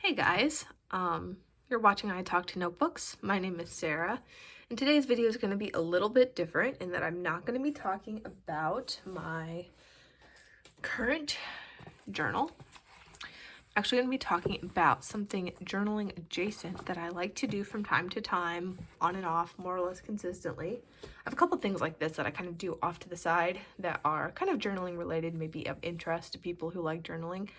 Hey guys, you're watching I Talk to Notebooks. My name is Sarah, and today's video is going to be a little bit different in that I'm not going to be talking about my current journal. I'm actually going to be talking about something journaling adjacent that I like to do from time to time, on and off, more or less consistently. I have a couple things like this that I kind of do off to the side that are kind of journaling related, maybe of interest to people who like journaling.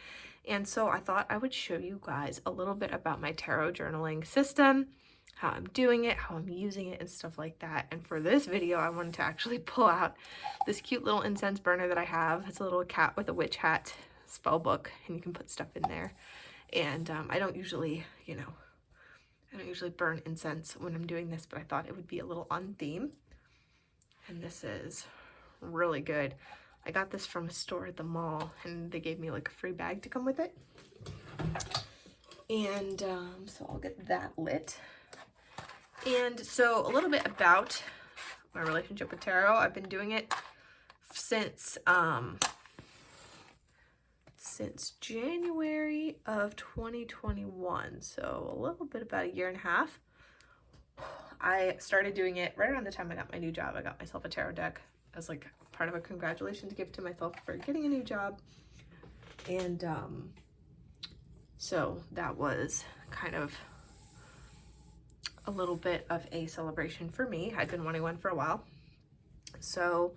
And so I thought I would show you guys a little bit about my tarot journaling system, how I'm doing it, how I'm using it, and stuff like that. And for this video, I wanted to actually pull out this cute little incense burner that I have. It's a little cat with a witch hat spell book, and you can put stuff in there. And I don't usually, I don't usually burn incense when I'm doing this, but I thought it would be a little on theme. And this is really good. I got this from a store at the mall, and they gave me like a free bag to come with it. And so I'll get that lit. And so a little bit about my relationship with tarot. I've been doing it since January of 2021, so a little bit about a year and a half. I started doing it right around the time I got my new job. I got myself a tarot deck as like part of a congratulations gift to myself for getting a new job. And so that was kind of a little bit of a celebration for me. I'd been wanting one for a while. So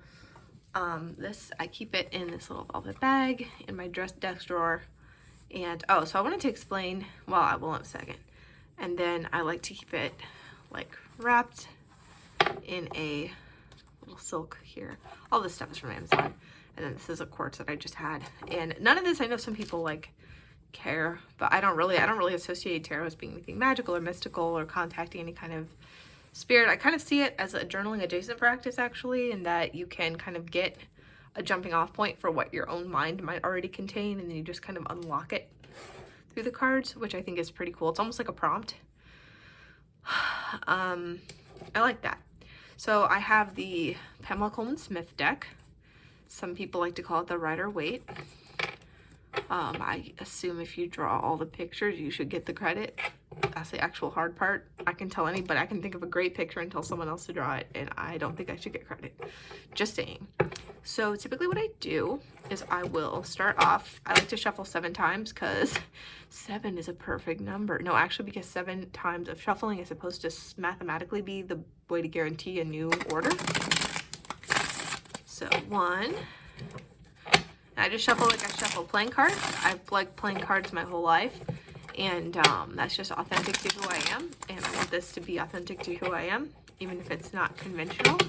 this, I keep it in this little velvet bag in my desk drawer. And oh, so I wanted to explain, well, I will in a second. And then I like to keep it like wrapped in a little silk here. All this stuff is from Amazon. And then this is a quartz that I just had. And none of this, I know some people like care, but I don't really associate tarot as being anything magical or mystical or contacting any kind of spirit. I kind of see it as a journaling adjacent practice, actually, in that you can kind of get a jumping off point for what your own mind might already contain, and then you just kind of unlock it through the cards, which I think is pretty cool. It's almost like a prompt. I like that. So I have the Pamela Coleman Smith deck. Some people like to call it the Rider-Waite. I assume if you draw all the pictures, you should get the credit. That's the actual hard part. I can tell anybody, I can think of a great picture and tell someone else to draw it, and I don't think I should get credit. Just saying. So typically what I do is I will start off, I like to shuffle 7 times because 7 is a perfect number. No, actually, because 7 times of shuffling is supposed to mathematically be the way to guarantee a new order. So 1. I just shuffle like I shuffle playing cards. I've liked playing cards my whole life, and that's just authentic to who I am, and I want this to be authentic to who I am, even if it's not conventional.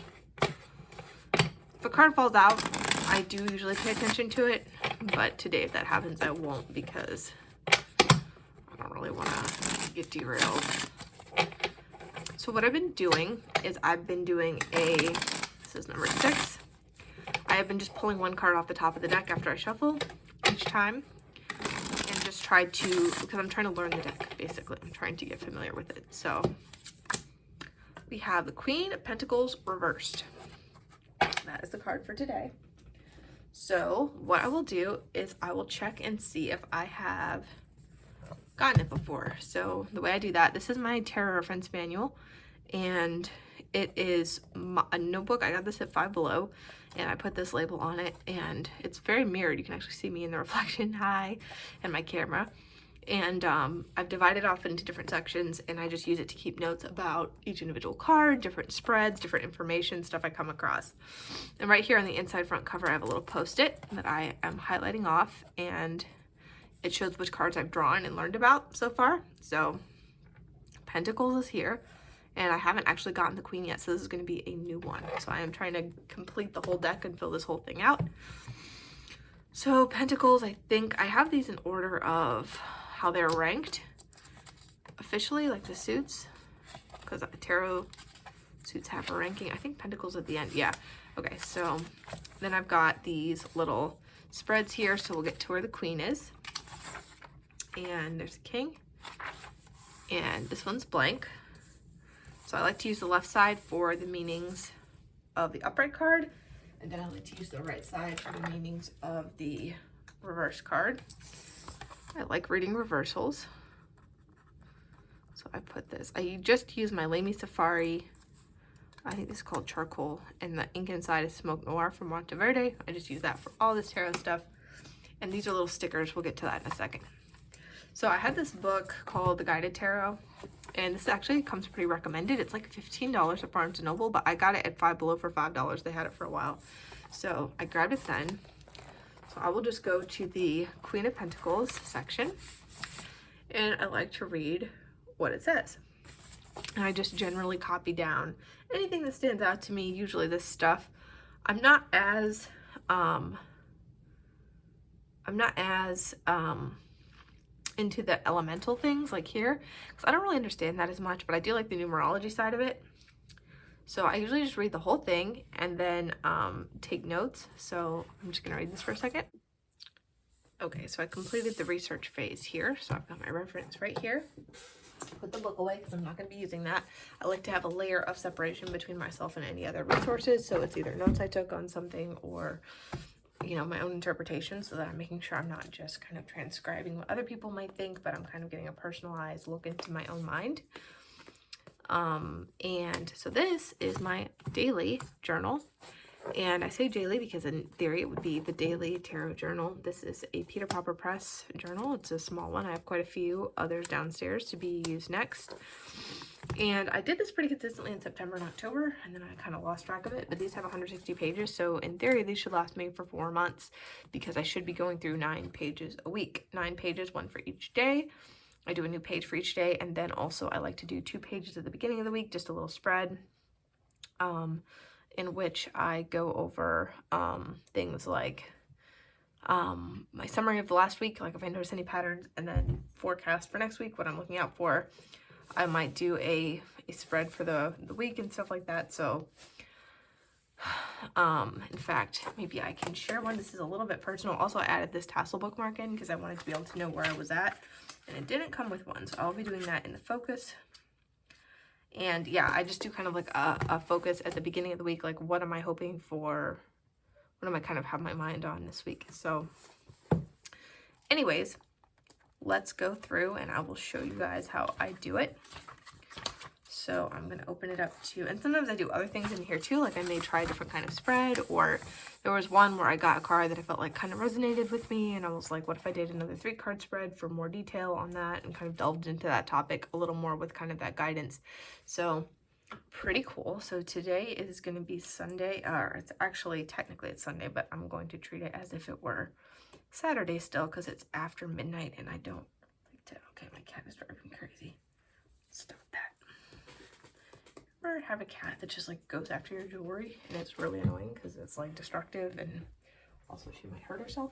If a card falls out, I do usually pay attention to it, but today if that happens, I won't, because I don't really want to get derailed. So what I've been doing is I've been doing this is number 6. I have been just pulling one card off the top of the deck after I shuffle each time, and just try to, because I'm trying to learn the deck, basically. I'm trying to get familiar with it. So we have the Queen of Pentacles reversed. That is the card for today. So what I will do is I will check and see if I have gotten it before. So the way I do that, this is my tarot reference manual, and it is a notebook. I got this at Five Below, and I put this label on it, and it's very mirrored. You can actually see me in the reflection, hi, and my camera. And I've divided off into different sections, and I just use it to keep notes about each individual card, different spreads, different information, stuff I come across. And right here on the inside front cover, I have a little post-it that I am highlighting off, and it shows which cards I've drawn and learned about so far. So Pentacles is here. And I haven't actually gotten the Queen yet, so this is going to be a new one. So I am trying to complete the whole deck and fill this whole thing out. So Pentacles, I think I have these in order of how they're ranked officially, like the suits, because tarot suits have a ranking. I think Pentacles at the end. Yeah. Okay, so then I've got these little spreads here, so we'll get to where the Queen is. And there's the King. And this one's blank. So I like to use the left side for the meanings of the upright card, and then I like to use the right side for the meanings of the reverse card. I like reading reversals. So I put this. I just used my Lamy Safari. I think this is called charcoal, and the ink inside is Smoke Noir from Monteverde. I just use that for all this tarot stuff. And these are little stickers. We'll get to that in a second. So I had this book called The Guided Tarot, and this actually comes pretty recommended. It's like $15 at Barnes & Noble, but I got it at Five Below for $5. They had it for a while. So I grabbed it then. So I will just go to the Queen of Pentacles section, and I like to read what it says. And I just generally copy down anything that stands out to me, usually this stuff. I'm not as into the elemental things like here, because I don't really understand that as much, but I do like the numerology side of it. So I usually just read the whole thing and then take notes. So I'm just gonna read this for a second. Okay, so I completed the research phase here. So I've got my reference right here. Put the book away because I'm not going to be using that. I like to have a layer of separation between myself and any other resources. So it's either notes I took on something or, you know, my own interpretation, so that I'm making sure I'm not just kind of transcribing what other people might think, but I'm kind of getting a personalized look into my own mind. And so this is my daily journal. And I say daily because in theory it would be the Daily Tarot Journal. This is a Peter Popper Press journal. It's a small one. I have quite a few others downstairs to be used next. And I did this pretty consistently in September and October, and then I kind of lost track of it. But these have 160 pages, so in theory these should last me for 4 months, because I should be going through 9 pages a week. 9 pages, 1 for each day. I do a new page for each day, and then also I like to do 2 pages at the beginning of the week, just a little spread. In which I go over things like my summary of the last week, like if I notice any patterns, and then forecast for next week, what I'm looking out for. I might do a spread for the week and stuff like that. So in fact, maybe I can share one. This is a little bit personal. Also, I added this tassel bookmark in because I wanted to be able to know where I was at, and it didn't come with one, so I'll be doing that in the focus. And yeah, I just do kind of like a focus at the beginning of the week, like what am I hoping for, what am I kind of have my mind on this week. So anyways, let's go through and I will show you guys how I do it. So I'm going to open it up to, and sometimes I do other things in here too, like I may try a different kind of spread, or there was one where I got a card that I felt like kind of resonated with me, and I was like, what if I did another 3-card spread for more detail on that, and kind of delved into that topic a little more with kind of that guidance. So pretty cool. So today is going to be Sunday, or it's actually, technically it's Sunday, but I'm going to treat it as if it were Saturday still, because it's after midnight, and I don't like to, okay, my cat is driving me crazy. Stop that. Ever have a cat that just like goes after your jewelry, and it's really annoying because it's like destructive, and also she might hurt herself.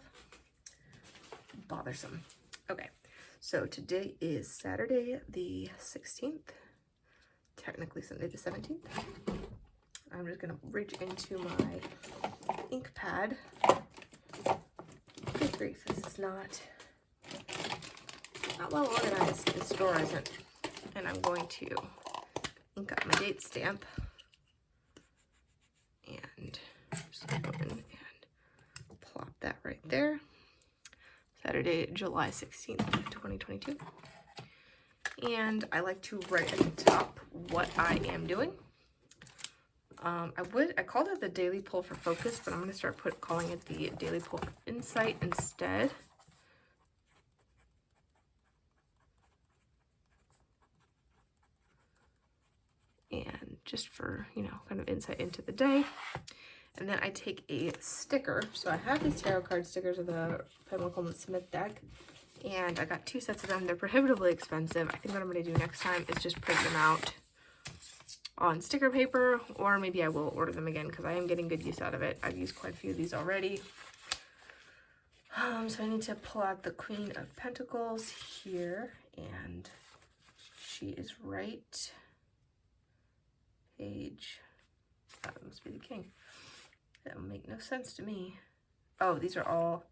Bothersome. Okay, so today is Saturday the 16th, technically Sunday the 17th. I'm just gonna reach into my ink pad. Good grief, this is not well organized. This drawer isn't, and I'm going to ink up my date stamp and just open and plop that right there. Saturday, July 16th, 2022. And I like to write at the top what I am doing. I called it the Daily Pull for Focus, but I'm going to start calling it the Daily Pull for Insight instead. And just for, you know, kind of insight into the day. And then I take a sticker. So I have these tarot card stickers of the Pamela Coleman Smith deck, and I got 2 sets of them. They're prohibitively expensive. I think what I'm going to do next time is just print them out on sticker paper, or maybe I will order them again because I am getting good use out of it. I've used quite a few of these already. So I need to pull out the Queen of Pentacles here, and she is right. Page, that must be the King. That would make no sense to me. Oh, these are all,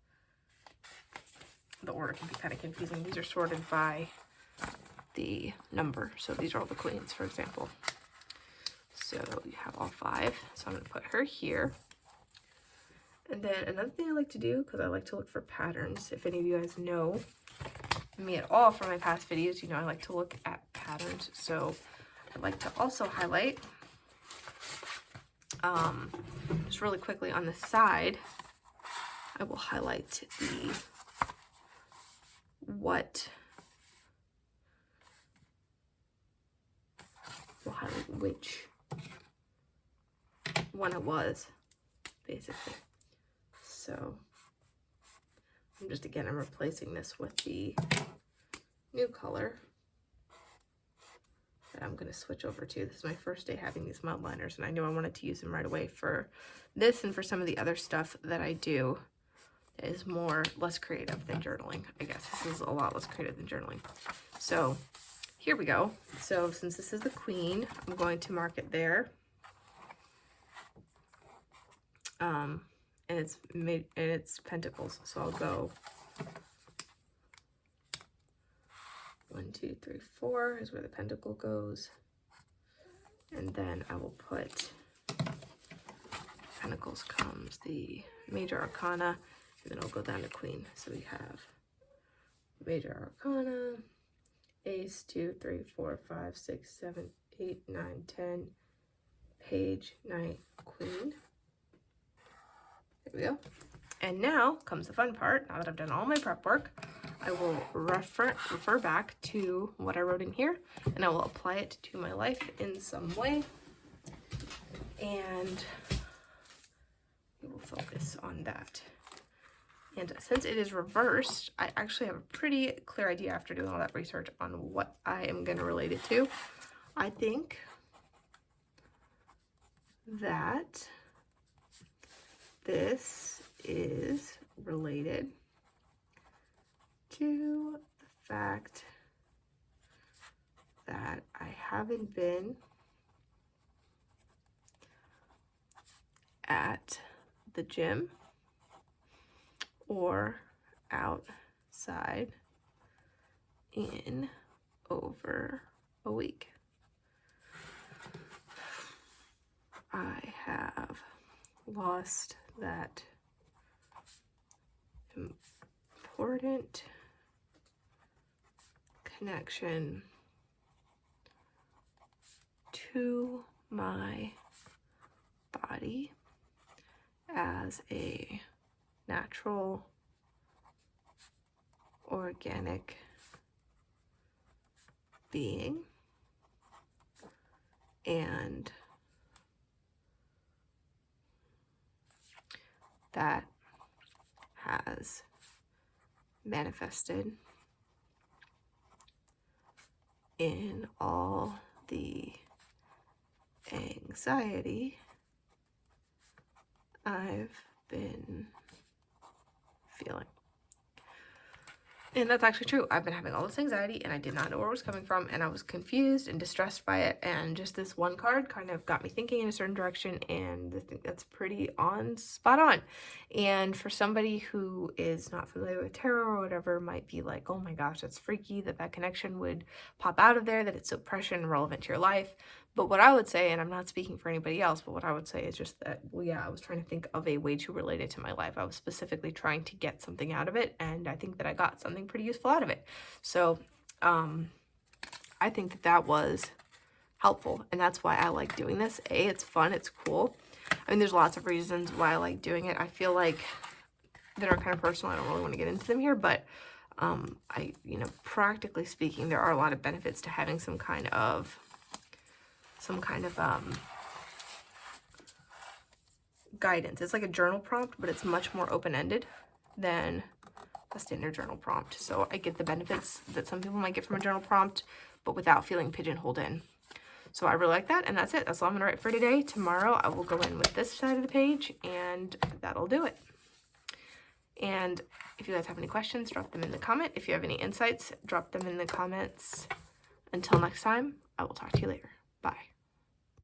the order can be kind of confusing. These are sorted by the number. So these are all the queens, for example. So you have all 5. So I'm going to put her here. And then another thing I like to do, because I like to look for patterns, if any of you guys know me at all from my past videos, you know I like to look at patterns. patterns. So I'd like to also highlight, just really quickly on the side, I will highlight we'll highlight which one it was, basically. So I'm replacing this with the new color that I'm going to switch over to. This is my first day having these mud liners, and I knew I wanted to use them right away for this and for some of the other stuff that I do that is less creative than journaling. I guess this is a lot less creative than journaling. So here we go. So since this is the queen, I'm going to mark it there. And it's pentacles. So I'll go 1, 2, 3, 4 is where the pentacle goes. And then I will put pentacles comes the major arcana, and then I'll go down to queen. So we have major arcana, ace, 2, 3, 4, 5, 6, 7, 8, 9, 10, page, knight, queen. There we go. And now comes the fun part. Now that I've done all my prep work, I will refer back to what I wrote in here, and I will apply it to my life in some way. And we will focus on that. And since it is reversed, I actually have a pretty clear idea after doing all that research on what I am going to relate it to. I think that this is related to the fact that I haven't been at the gym or outside in over a week. I have lost that important connection to my body as a natural, organic being, and that has manifested in all the anxiety I've been feeling. And that's actually true. I've been having all this anxiety and I did not know where it was coming from, and I was confused and distressed by it, and just this one card kind of got me thinking in a certain direction, and I think that's pretty spot on. And for somebody who is not familiar with tarot or whatever, might be like, oh my gosh, that's freaky that connection would pop out of there, that it's so prescient and relevant to your life. But what I would say, and I'm not speaking for anybody else, but what I would say is just that, well, yeah, I was trying to think of a way to relate it to my life. I was specifically trying to get something out of it, and I think that I got something pretty useful out of it. So I think that was helpful, and that's why I like doing this. It's fun, it's cool. I mean, there's lots of reasons why I like doing it. I feel like that are kind of personal. I don't really want to get into them here, but practically speaking, there are a lot of benefits to having some kind of guidance. It's like a journal prompt, but it's much more open-ended than a standard journal prompt. So I get the benefits that some people might get from a journal prompt, but without feeling pigeonholed in. So I really like that, and that's it. That's all I'm gonna write for today. Tomorrow I will go in with this side of the page, and that'll do it. And if you guys have any questions, drop them in the comment. If you have any insights, drop them in the comments. Until next time, I will talk to you later. Bye.